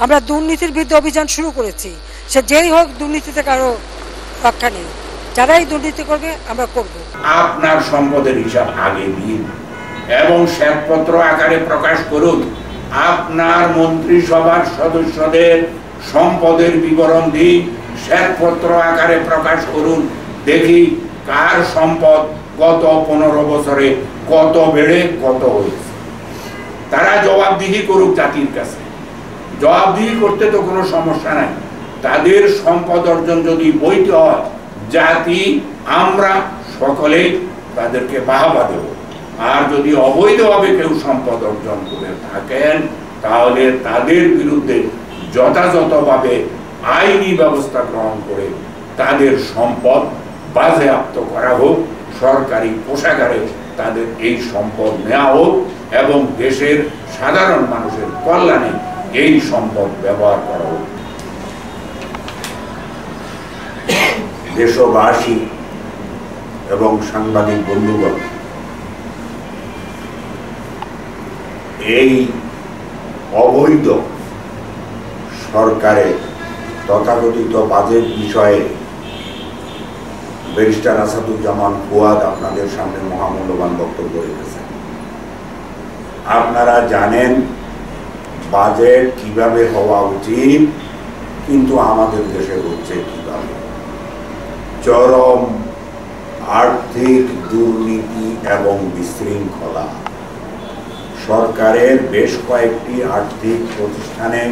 আমরা দুর্নীতির বিরুদ্ধে অভিযান শুরু করেছি, সে যেই হোক, দুর্নীতিতে কারো রক্ষা নেই। যারাই দুর্নীতি করবে আমরা করব। আপনার সম্পদের হিসাব আগে দিন এবং শ্বেতপত্র আকারে প্রকাশ করুন। আপনার মন্ত্রিসভার সদস্যদের সম্পদের বিবরণ দিন, শ্বেতপত্র আকারে প্রকাশ করুন। দেখি কার সম্পদ গত 15 বছরে কত বেড়ে কত হয়েছে। তারা জবাবদিহি করুক জাতির কাছে। জবাবদিহি করতে তো কোনো সমস্যা নাই। তাদের সম্পদ অর্জন যদি বৈধ হয়, জাতি আমরা সকলেই তাদেরকে বাহবা দেব। আর যদি অবৈধভাবে কেউ সম্পদ অর্জন করে থাকেন, তাহলে তাদের বিরুদ্ধে যথাযথভাবে আইনি ব্যবস্থা গ্রহণ করে তাদের সম্পদ বাজেয়াপ্ত করা হোক, সরকারি কোষাগারে তাদের এই সম্পদ নেওয়া হোক এবং দেশের সাধারণ মানুষের কল্যাণে এই সম্পদ ব্যবহার করা হোক। দেশবাসী এবং সাংবাদিক বন্ধুগণ, এই অবৈধ সরকারের তথাকথিত বাজেট বিষয়ে ব্যারিস্টার আসাদুজ্জামান ফুয়াদ আপনাদের সামনে মহামূল্যবান বক্তব্য রেখেছেন। আপনারা জানেন বাজেট কিভাবে হওয়া উচিত, কিন্তু আমাদের দেশে হচ্ছে কিভাবে। চরম আর্থিক দুর্নীতি এবং বিশৃঙ্খলা। সরকারের বেশ কয়েকটি আর্থিক প্রতিষ্ঠানে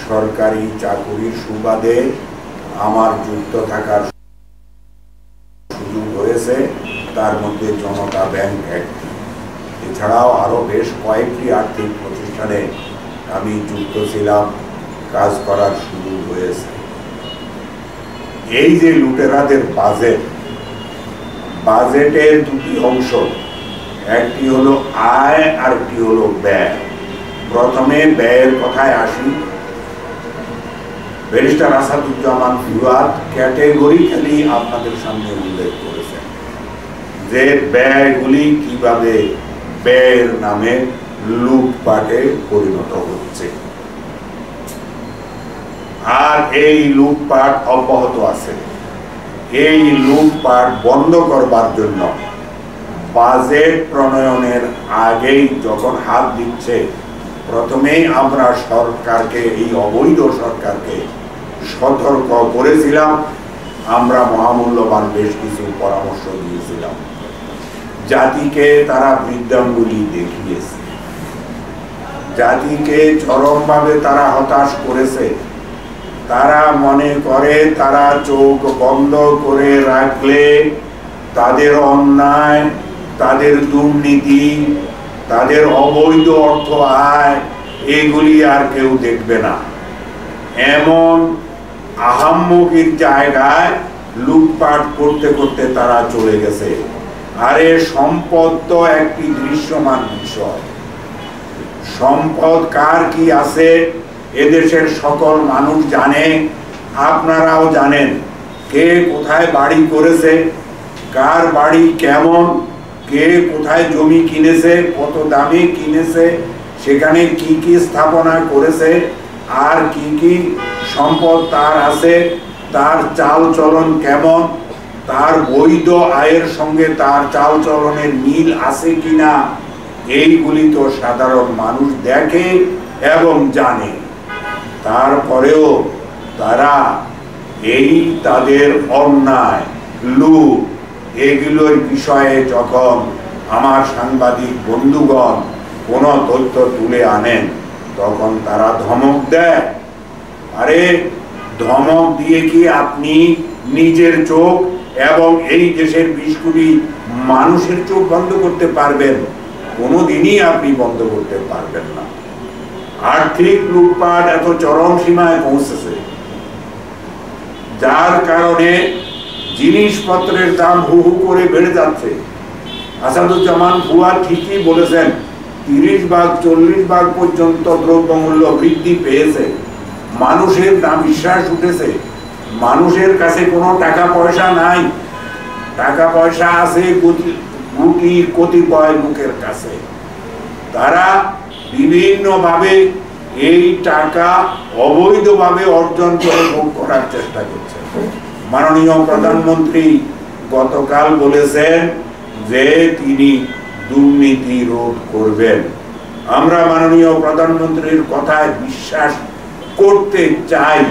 সরকারি চাকুরির সুবাদে আমার যুক্ত থাকার সুযোগ হয়েছে, তার মধ্যে জনতা ব্যাংক একটি। এছাড়াও আরো বেশ কয়েকটি আর্থিক প্রতিষ্ঠানে আমি যুক্ত ছিলাম, কাজ করার সুযোগ হয়েছে। এই যে লুটেরাদের বাজেটের দুটি অংশ, একটি হলো আয় আর একটি হলো ব্যয়। প্রথমে ব্যয়ের কথায় আসি। ব্যারিস্টার আসাদুজ্জামান ফুয়াদ ক্যাটেগরিক্যালি আপনাদের সামনে উল্লেখ করেছেন যে ব্যয়গুলি কিভাবে ব্যয়ের নামে লুটপাটে পরিণত হচ্ছে, আর এই লুটপাট অব্যাহত আছে। এই লুটপাট বন্ধ করবার জন্য বাজেট প্রণয়নের আগেই যখন হাত দিচ্ছে, প্রথমেই আমরা সরকারকে, এই অবৈধ সরকারকে সতর্ক করেছিলাম। আমরা মহামূল্যবান বেশ কিছু পরামর্শ দিয়েছিলাম। জাতিকে তারা বৃদ্ধাঙ্গুলি দেখিয়েছে, জাতিকে চরমভাবে তারা হতাশ করেছে। তারা মনে করে তারা চোখ বন্ধ করে রাখলে তাদের অন্যায়, তাদের দুর্নীতি, তাদের অবৈধ অর্থ আয় এগুলি আর কেউ দেখবে না। এমন আহাম্মকির জায়গায় লুটপাট করতে করতে তারা চলে গেছে। আরে সম্পদ তো একটি দৃশ্যমান বিষয়। সম্পদ কার কি আছে এদেশের সকল মানুষ জানে, আপনারাও জানেন। কে কোথায় বাড়ি করেছে, কার বাড়ি কেমন, কে কোথায় জমি কিনেছে, কত দামে কিনেছে, সেখানে কি কি স্থাপনা করেছে, আর কি কি সম্পদ তার আছে, তার চাল চলন কেমন, তার বৈধ আয়ের সঙ্গে তার চাল চলনের মিল আছে কিনা, এইগুলি তো সাধারণ মানুষ দেখে এবং জানে। তারপরেও তারা এই তাদের অন্যায়, লুট, এগুলোর বিষয়ে যখন আমার সাংবাদিক বন্ধুগণ কোনো তথ্য তুলে আনেন, তখন তারা ধমক দেয়। আরে ধমক দিয়ে কি আপনি নিজের চোখ এবং এই দেশের 20 কোটি মানুষের চোখ বন্ধ করতে পারবেন? কোনোদিনই আপনি বন্ধ করতে পারবেন না। আর্থিক লুটপাট এত চরম সীমায় পৌঁছেছে, যার কারণে জিনিসপত্রের দাম হু হু করে বেড়ে যাচ্ছে। আসাদুজ্জামান ফুয়াদ ঠিকই বলেছেন, 30 ভাগ 40 ভাগ পর্যন্ত দ্রব্যমূল্য বৃদ্ধি পেয়েছে। মানুষের দাম বিশ্বাস উঠেছে। মানুষের কাছে কোনো টাকা পয়সা নাই, টাকা পয়সা আছে কতিপয় লোকের কাছে। তারা বিভিন্নভাবে এই টাকা অবৈধভাবে অর্জন করে ভোগ করার চেষ্টা করছে। মাননীয় প্রধানমন্ত্রী গতকাল বলেছেন যে তিনি দুর্নীতি রোধ করবেন। আমরা মাননীয় প্রধানমন্ত্রীর কথায় বিশ্বাস করতে চাই,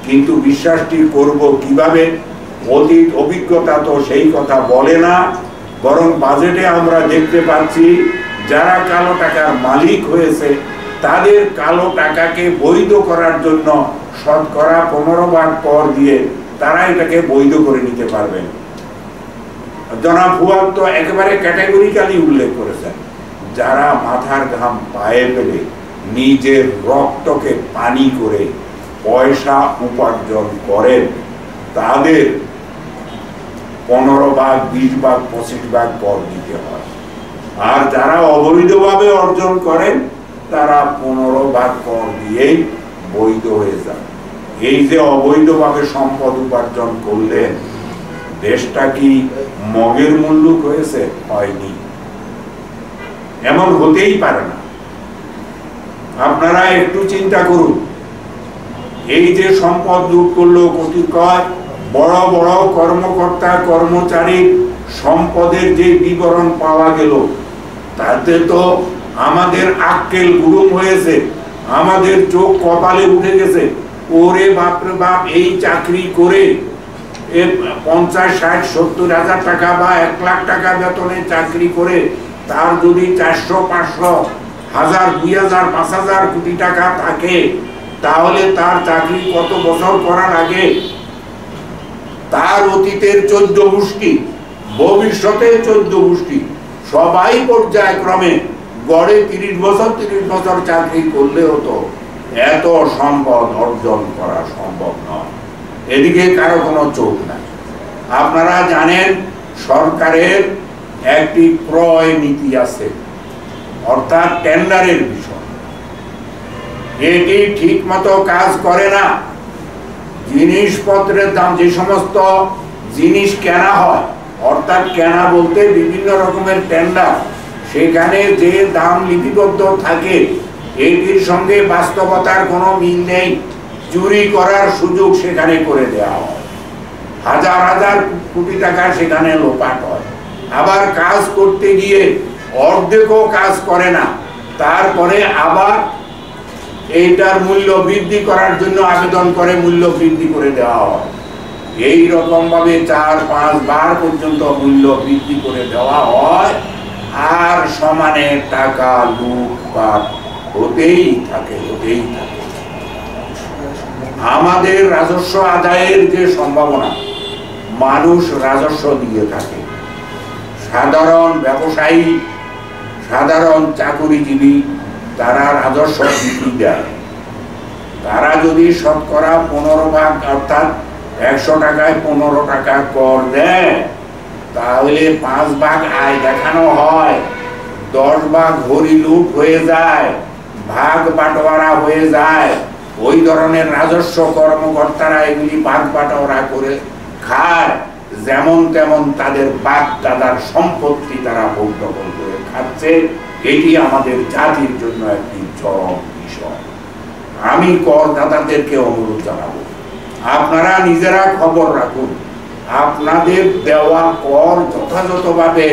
কিন্তু বিশ্বাসটি করব কিভাবে? অতীত অভিজ্ঞতা তো সেই কথা বলে না, বরং বাজেটে আমরা দেখতে পাচ্ছি যারা কালো টাকার মালিক হয়েছে তাদের কালো টাকাকে বৈধ করার জন্য শতকরা 15% কর দিয়ে তারা এটাকে বৈধ করে নিতে পারবেন। জনাব ফুয়াদ তো একেবারে ক্যাটাগরিক্যালি উল্লেখ করেছেন, যারা মাথার ঘাম পায়ে ফেলে নিজের রক্তকে পানি করে পয়সা উপার্জন করেন তাদের 15% 20% 25% কর দিতে হয়, আর যারা অবৈধভাবে অর্জন করেন তারা 15% কর দিয়েই বৈধ হয়ে যান। এই যে অবৈধভাবে সম্পদ উপার্জন করলেন, দেশটা কি মগের মুল্লুক হয়েছে? হয়নি, এমন হতেই পারে না। আপনারা একটু চিন্তা করুন, এই যে সম্পদ লুট করলো কতিপয় বড় বড় কর্মকর্তা কর্মচারীর সম্পদের যে বিবরণ পাওয়া গেল, তাতে তো আমাদের আক্কেল গুরুম হয়েছে, আমাদের চোখ কপালে উঠে গেছে। ওরে বাপরে বাপ, এই চাকরি করে 50, 60, 70 হাজার টাকা বা 1 লাখ টাকা বেতনে চাকরি করে তার যদি 400, 500, 1000, 2000, 5000 কোটি টাকা থাকে, তাহলে তার চাকরি কত বছর করার আগে তার অতীতের 14 গোষ্ঠী, ভবিষ্যতে 14 গোষ্ঠী সবাই পর্যায়ক্রমে গড়ে 30 বছর চাকরি করলেও তো এত সম্পদ অর্জন করা সম্ভব নয়। এদিকে কারো কোনো চোখ নাই। আপনারা জানেন সরকারের একটি ক্রয় নীতি আছে, অর্থাৎ টেন্ডারের বিষয়। এটি ঠিক মতো কাজ করে না। জিনিসপত্রের দাম, যে সমস্ত জিনিস কেনা হয়, অর্থাৎ কেনা বলতে বিভিন্ন রকমের টেন্ডার, সেখানে যে দাম লিপিবদ্ধ থাকে এটির সঙ্গে বাস্তবতার কোনো মিল নেই। চুরি করার সুযোগ সেখানে করে দেওয়া হয়, হাজার হাজার কোটি টাকা সেখানে লোপাট হয়। আবার কাজ করতে গিয়ে অর্ধেকও কাজ করে না, তারপরে আবার এইটার মূল্য বৃদ্ধি করার জন্য আবেদন করে মূল্য বৃদ্ধি করে দেওয়া হয়। এই রকম ভাবে 4-5 বার পর্যন্ত মূল্য বৃদ্ধি করে দেওয়া হয়, আর সমানে টাকা লুটপাট হতেই থাকে। আমাদের রাজস্ব আদায়ের যে সম্ভাবনা, মানুষ রাজস্ব দিয়ে থাকে, সাধারণ ব্যবসায়ী, সাধারণ চাকুরিজীবী তারা রাজস্ব দিতে দেয়। তারা যদি শতকরা 15% অর্থাৎ 100 টাকায় 15 টাকা কর দেয়, তাহলে 5% আয় দেখানো হয়, 10% ঘড়ি লুট হয়ে যায়, ভাগ বাটোয়ারা হয়ে যায়। ওই ধরনের রাজস্ব কর্মকর্তারা এগুলি ভাগ বাটোয়ারা করে খায়, যেমন তেমন তাদের বাপ দাদার সম্পত্তি তারা ভোগ দখল করে খাচ্ছে। এটি আমাদের জাতির জন্য একটি চরম বিষয়। আমি করদাতাদেরকে অনুরোধ জানাবো, আপনারা নিজেরা খবর রাখুন, আপনাদের দেওয়া কর যথাযথভাবে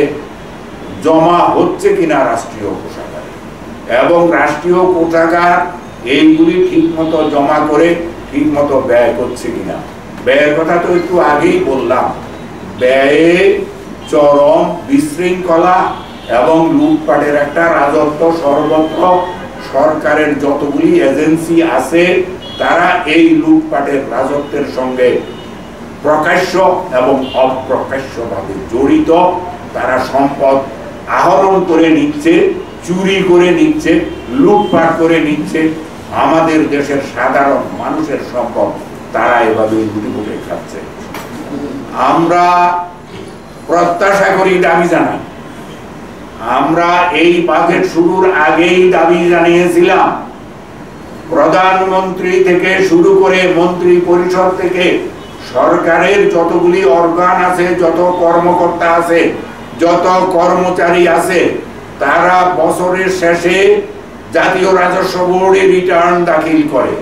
জমা হচ্ছে কিনা রাষ্ট্রীয় কোষাগারে, এবং রাষ্ট্রীয় কোষাগার এইগুলি ঠিক মতো জমা করে ঠিক মতো ব্যয় করছে কিনা। ব্যয়ের কথা তো একটু আগেই বললাম, ব্যয়ে চরম বিশৃঙ্খলা এবং লুটপাটের একটা রাজত্ব সর্বত্র। সরকারের যতগুলি এজেন্সি আছে তারা এই লুটপাটের রাজত্বের সঙ্গে প্রকাশ্য এবং অপ্রকাশ্যভাবে জড়িত। তারা সম্পদ আহরণ করে নিচ্ছে, চুরি করে নিচ্ছে, লুটপাট করে নিচ্ছে। আমাদের দেশের সাধারণ মানুষের সম্পদ তারা এভাবে লুটে খাচ্ছে। আমরা প্রত্যাশা করি, দাবি জানাই, আমরা এই বাজেট শুরুর আগেই দাবি জানিয়েছিলাম, প্রধানমন্ত্রী থেকে শুরু করে মন্ত্রী পরিষদ থেকে সরকারের যতগুলি অর্গান আছে, যত কর্মকর্তা আছে, যত কর্মচারী আছে, তারা বছরের শেষে জাতীয় রাজস্ব বোর্ডে রিটার্ন দাখিল করে।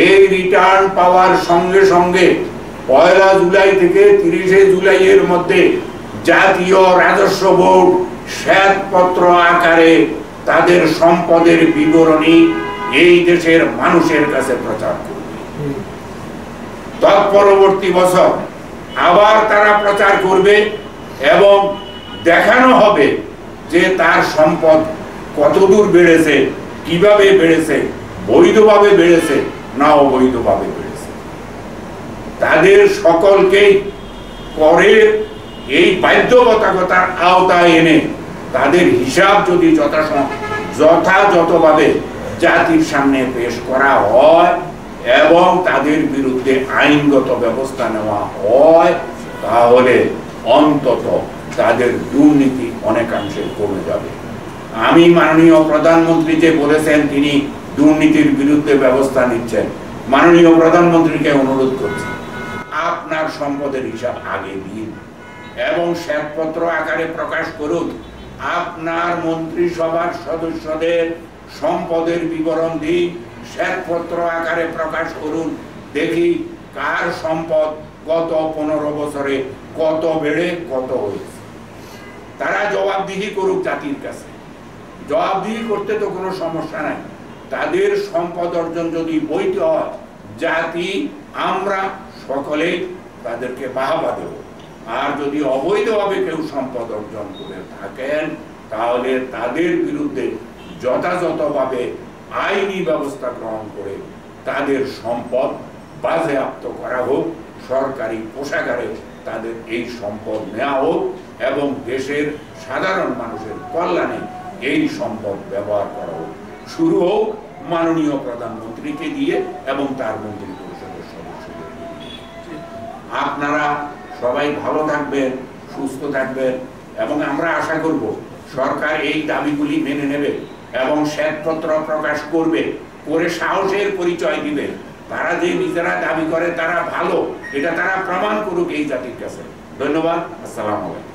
এই রিটার্ন পাওয়ার সঙ্গে সঙ্গে 1 জুলাই থেকে 30 জুলাইয়ের মধ্যে জাতীয় রাজস্ব বোর্ড শ্বেতপত্র আকারে তাদের সম্পদের বিবরণী এই দেশের মানুষের কাছে প্রচার করবে। তৎপরবর্তী বছর আবার তারা প্রচার করবে এবং দেখানো হবে যে তার সম্পদ কতদূর বেড়েছে, কিভাবে বেড়েছে, বৈধভাবে বেড়েছে না অবৈধভাবে বেড়েছে। তাদের সকলকেই করের এই বাধ্যবাধকতার আওতায় এনে তাদের হিসাব যদি যথাযথভাবে জাতির সামনে পেশ করা হয় এবং তাদের বিরুদ্ধে আইনগত ব্যবস্থা নেওয়া হয়, তাহলে অন্তত তাদের দুর্নীতি অনেকাংশে কমে যাবে। আমি মাননীয় প্রধানমন্ত্রী যে বলেছেন তিনি দুর্নীতির বিরুদ্ধে ব্যবস্থা নিচ্ছেন, মাননীয় প্রধানমন্ত্রীকে অনুরোধ করছি, আপনার সম্পদের হিসাব আগে দিন এবং শ্বেতপত্র আকারে প্রকাশ করুন। আপনার মন্ত্রিসভার সদস্যদের সম্পদের বিবরণ দিন, শ্বেতপত্র আকারে প্রকাশ করুন। দেখি কার সম্পদ গত 15 বছরে কত বেড়ে কত হয়েছে। তারা জবাবদিহি করুক জাতির কাছে। জবাবদিহি করতে তো কোনো সমস্যা নাই। তাদের সম্পদ অর্জন যদি বৈধ হয়, জাতি আমরা সকলেই তাদেরকে বাহবা দেব। আর যদি অবৈধভাবে কেউ সম্পদ অর্জন করে থাকেন, তাহলে তাদের বিরুদ্ধে যথাযথভাবে আইনি ব্যবস্থা গ্রহণ করে তাদের সম্পদ বাজেয়াপ্ত করা হোক, সরকারি কোষাগারে তাদের এই সম্পদ নেওয়া হোক এবং দেশের সাধারণ মানুষের কল্যাণে এই সম্পদ ব্যবহার করা হোক। শুরু হোক মাননীয় প্রধানমন্ত্রীকে দিয়ে এবং তার মন্ত্রী পরিষদের সদস্যদের দিয়ে। আপনারা সবাই ভালো থাকবেন, সুস্থ থাকবেন এবং আমরা আশা করব সরকার এই দাবিগুলি মেনে নেবে এবং শ্বেতপত্র প্রকাশ করবে, করে সাহসের পরিচয় দিবে। তারা যে নিজেরা দাবি করে তারা ভালো, এটা তারা প্রমাণ করুক এই জাতির কাছে। ধন্যবাদ। আসসালামু আলাইকুম।